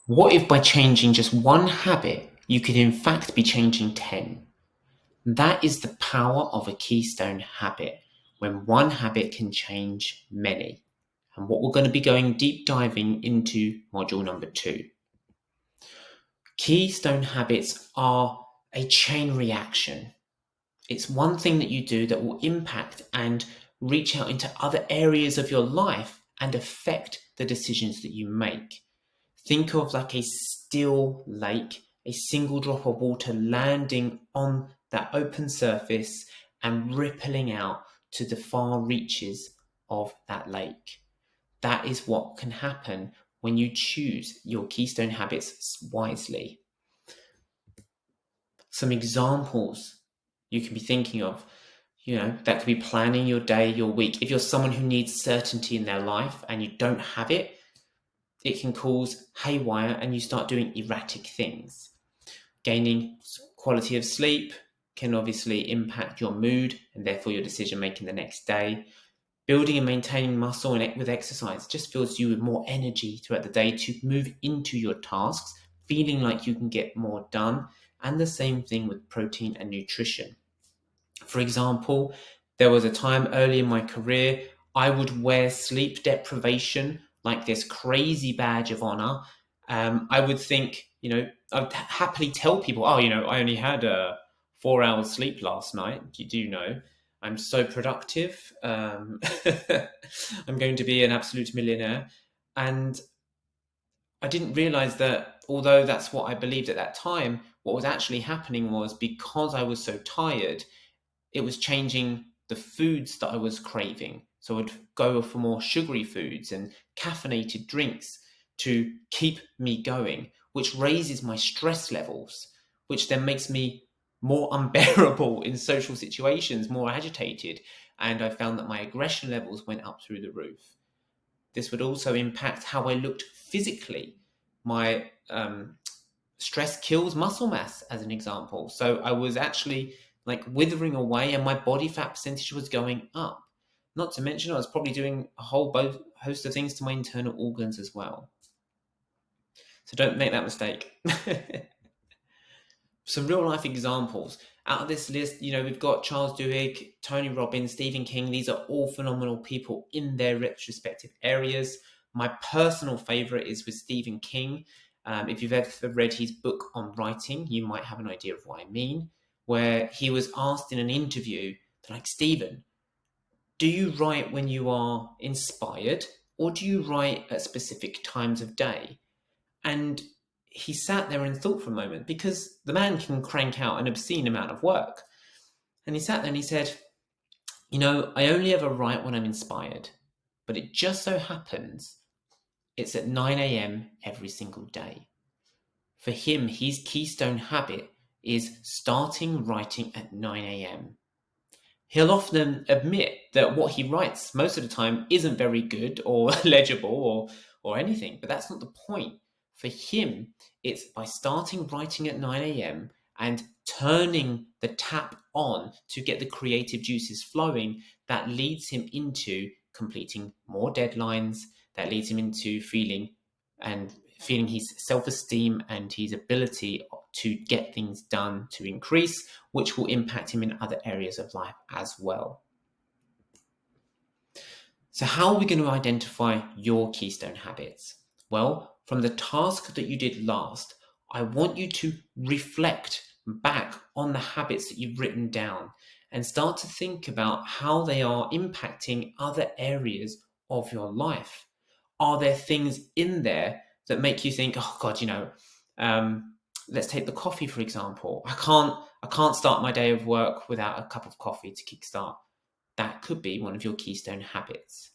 What if by changing just one habit, you could in fact be changing 10? That is the power of a keystone habit, when one habit can change many. And what we're going to be going deep diving into module number 2. Keystone habits are a chain reaction. It's one thing that you do that will impact and reach out into other areas of your life and affect the decisions that you make. Think of like a still lake, a single drop of water landing on that open surface and rippling out to the far reaches of that lake. That is what can happen when you choose your keystone habits wisely. Some examples you can be thinking of, that could be planning your day, your week. If you're someone who needs certainty in their life and you don't have it, it can cause haywire and you start doing erratic things. Gaining quality of sleep can obviously impact your mood and therefore your decision making the next day. Building and maintaining muscle and with exercise just fills you with more energy throughout the day to move into your tasks, feeling like you can get more done. And the same thing with protein and nutrition. For example, there was a time early in my career, I would wear sleep deprivation like this crazy badge of honor. I would think, I'd happily tell people, oh, I only had 4 hours sleep last night. You do know. I'm so productive. I'm going to be an absolute millionaire. And I didn't realize that although that's what I believed at that time, what was actually happening was because I was so tired, it was changing the foods that I was craving. So I'd go for more sugary foods and caffeinated drinks to keep me going, which raises my stress levels, which then makes me more unbearable in social situations, more agitated. And I found that my aggression levels went up through the roof. This would also impact how I looked physically. My stress kills muscle mass, as an example. So I was actually like withering away and my body fat percentage was going up. Not to mention, I was probably doing a whole host of things to my internal organs as well. So don't make that mistake. Some real life examples. Out of this list, we've got Charles Duhigg, Tony Robbins, Stephen King. These are all phenomenal people in their respective areas. My personal favorite is with Stephen King. If you've ever read his book on writing, you might have an idea of what I mean, where he was asked in an interview, like, Stephen, do you write when you are inspired or do you write at specific times of day? And he sat there and thought for a moment, because the man can crank out an obscene amount of work. And he sat there and he said, I only ever write when I'm inspired, but it just so happens it's at 9 a.m. every single day. For him, his keystone habit is starting writing at 9 a.m. He'll often admit that what he writes most of the time isn't very good or legible or anything, but that's not the point. For him, it's by starting writing at 9 a.m. and turning the tap on to get the creative juices flowing that leads him into completing more deadlines, that leads him into feeling his self-esteem and his ability to get things done to increase, which will impact him in other areas of life as well. So how are we going to identify your keystone habits? Well, from the task that you did last, I want you to reflect back on the habits that you've written down and start to think about how they are impacting other areas of your life. Are there things in there that make you think, oh God, let's take the coffee, for example. I can't start my day of work without a cup of coffee to kickstart. That could be one of your keystone habits.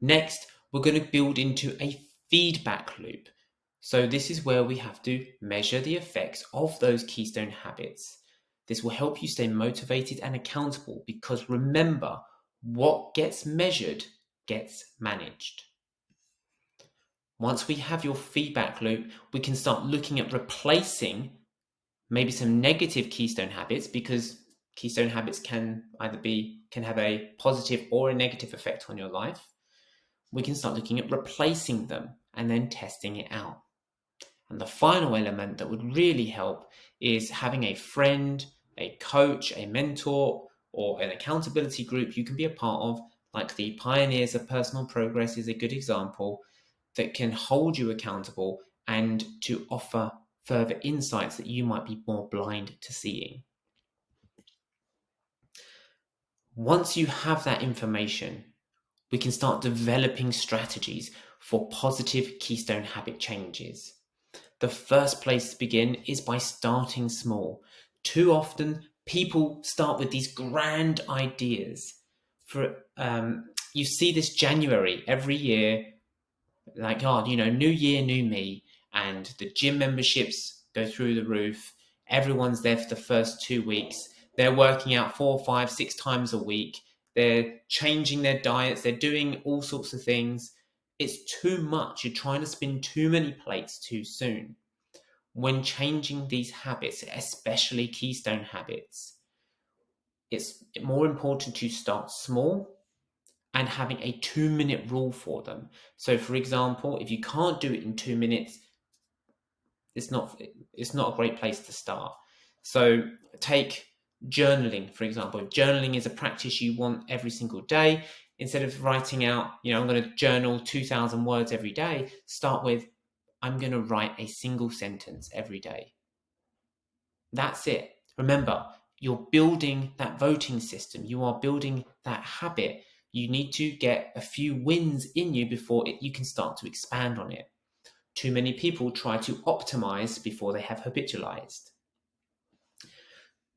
Next, we're going to build into a feedback loop. So this is where we have to measure the effects of those keystone habits. This will help you stay motivated and accountable, because remember, what gets measured gets managed. Once we have your feedback loop, we can start looking at replacing maybe some negative keystone habits, because keystone habits can have a positive or a negative effect on your life. we can start looking at replacing them and then testing it out. And the final element that would really help is having a friend, a coach, a mentor, or an accountability group you can be a part of, like the Pioneers of Personal Progress is a good example, that can hold you accountable and to offer further insights that you might be more blind to seeing. Once you have that information, we can start developing strategies for positive Keystone habit changes. The first place to begin is by starting small. Too often, people start with these grand ideas. You see this January every year, like, oh, new year, new me, and the gym memberships go through the roof. Everyone's there for the first 2 weeks. They're working out 4, 5, 6 times a week. They're changing their diets. They're doing all sorts of things. It's too much. You're trying to spin too many plates too soon. When changing these habits, especially Keystone habits, it's more important to start small and having a 2-minute rule for them. So, for example, if you can't do it in 2 minutes, it's not a great place to start. So, take journaling, for example. If journaling is a practice you want every single day, instead of writing out, I'm going to journal 2,000 words every day, start with, I'm going to write a single sentence every day. That's it. Remember, you're building that voting system. You are building that habit. You need to get a few wins in you before you can start to expand on it. Too many people try to optimize before they have habitualized.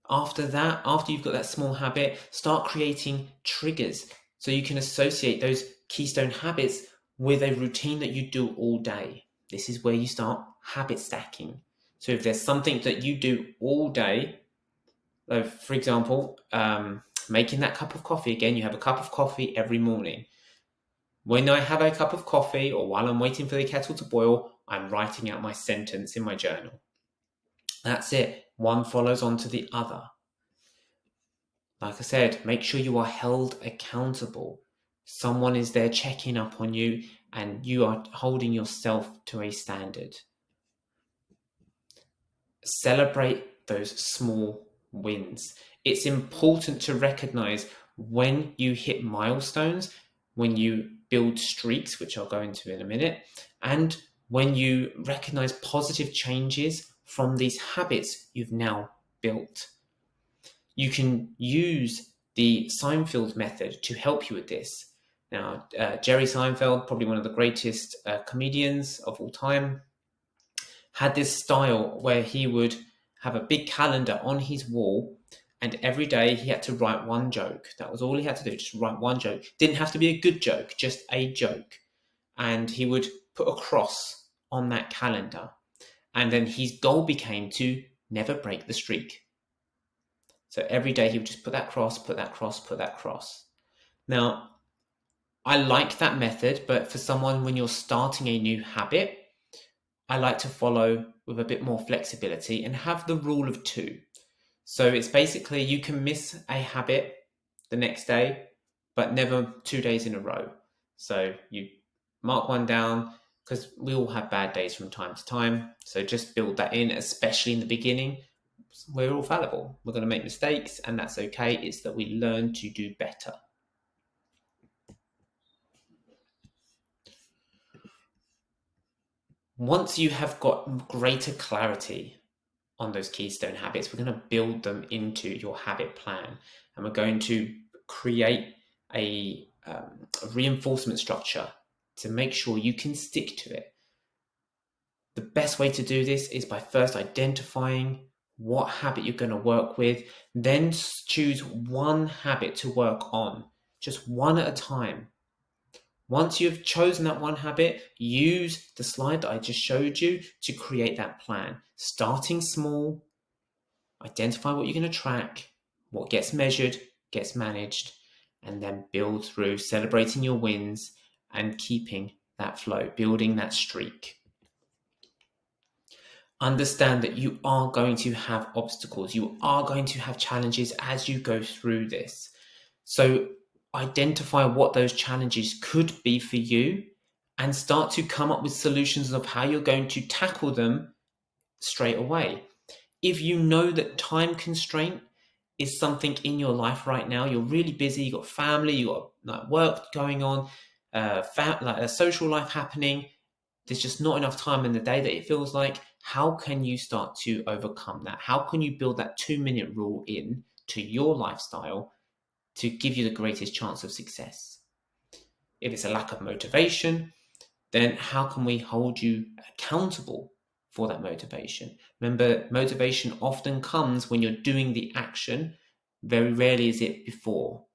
After that, after you've got that small habit, start creating triggers so you can associate those Keystone habits with a routine that you do all day. This is where you start habit stacking. So if there's something that you do all day, for example, making that cup of coffee, again, you have a cup of coffee every morning. When I have a cup of coffee or while I'm waiting for the kettle to boil, I'm writing out my sentence in my journal. That's it. One follows on to the other. Like I said, make sure you are held accountable. Someone is there checking up on you and you are holding yourself to a standard. Celebrate those small wins. It's important to recognize when you hit milestones, when you build streaks, which I'll go into in a minute, and when you recognize positive changes from these habits you've now built. You can use the Seinfeld method to help you with this. Now, Jerry Seinfeld, probably one of the greatest comedians of all time, had this style where he would have a big calendar on his wall, and every day he had to write one joke. That was all he had to do, just write one joke. Didn't have to be a good joke, just a joke. And he would put a cross on that calendar. And then his goal became to never break the streak. So every day he would just put that cross, put that cross, put that cross. Now, I like that method, but for someone when you're starting a new habit, I like to follow with a bit more flexibility and have the rule of 2. So it's basically you can miss a habit the next day, but never 2 days in a row. So you mark one down because we all have bad days from time to time. So just build that in, especially in the beginning. We're all fallible. We're going to make mistakes, and that's okay. It's that we learn to do better. Once you have got greater clarity on those Keystone habits, we're going to build them into your habit plan, and we're going to create a reinforcement structure to make sure you can stick to it. The best way to do this is by first identifying what habit you're going to work with, then choose one habit to work on, just one at a time. Once you've chosen that one habit, use the slide that I just showed you to create that plan. Starting small, identify what you're going to track, what gets measured, gets managed, and then build through celebrating your wins and keeping that flow, building that streak. Understand that you are going to have obstacles. You are going to have challenges as you go through this. So identify what those challenges could be for you and start to come up with solutions of how you're going to tackle them straight away. If you know that time constraint is something in your life right now, you're really busy, you've got family, you've got like work going on, like a social life happening, there's just not enough time in the day that it feels like, how can you start to overcome that? How can you build that 2-minute rule in to your lifestyle to give you the greatest chance of success? If it's a lack of motivation, then how can we hold you accountable for that motivation? Remember, motivation often comes when you're doing the action. Very rarely is it before.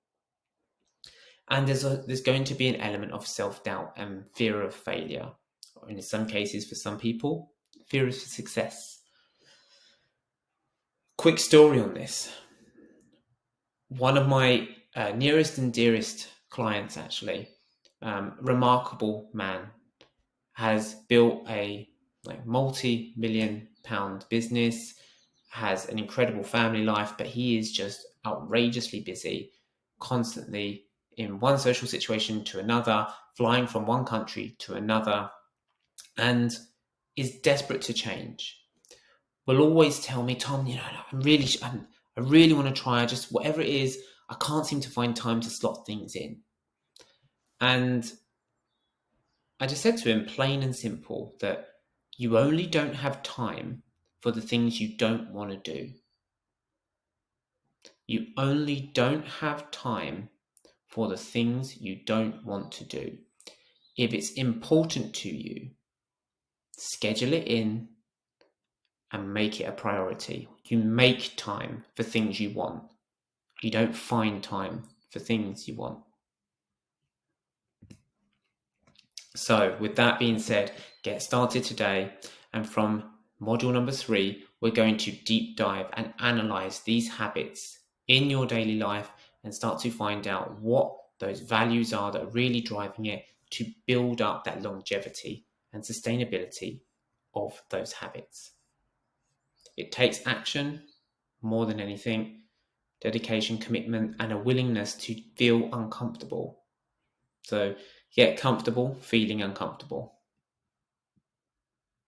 And there's going to be an element of self-doubt and fear of failure. Or in some cases, for some people, fear of success. Quick story on this. One of my nearest and dearest clients, actually, remarkable man, has built a multi-million pound business, has an incredible family life, but he is just outrageously busy, constantly in one social situation to another, flying from one country to another, and is desperate to change. Will always tell me, Tom, I really want to try, just whatever it is, I can't seem to find time to slot things in. And I just said to him, plain and simple, that you only don't have time for the things you don't want to do. You only don't have time for the things you don't want to do. If it's important to you, schedule it in and make it a priority. You make time for things you want. You don't find time for things you want. So with that being said, get started today. And from module number 3, we're going to deep dive and analyze these habits in your daily life and start to find out what those values are that are really driving it to build up that longevity and sustainability of those habits. It takes action more than anything, dedication, commitment, and a willingness to feel uncomfortable. So get comfortable feeling uncomfortable.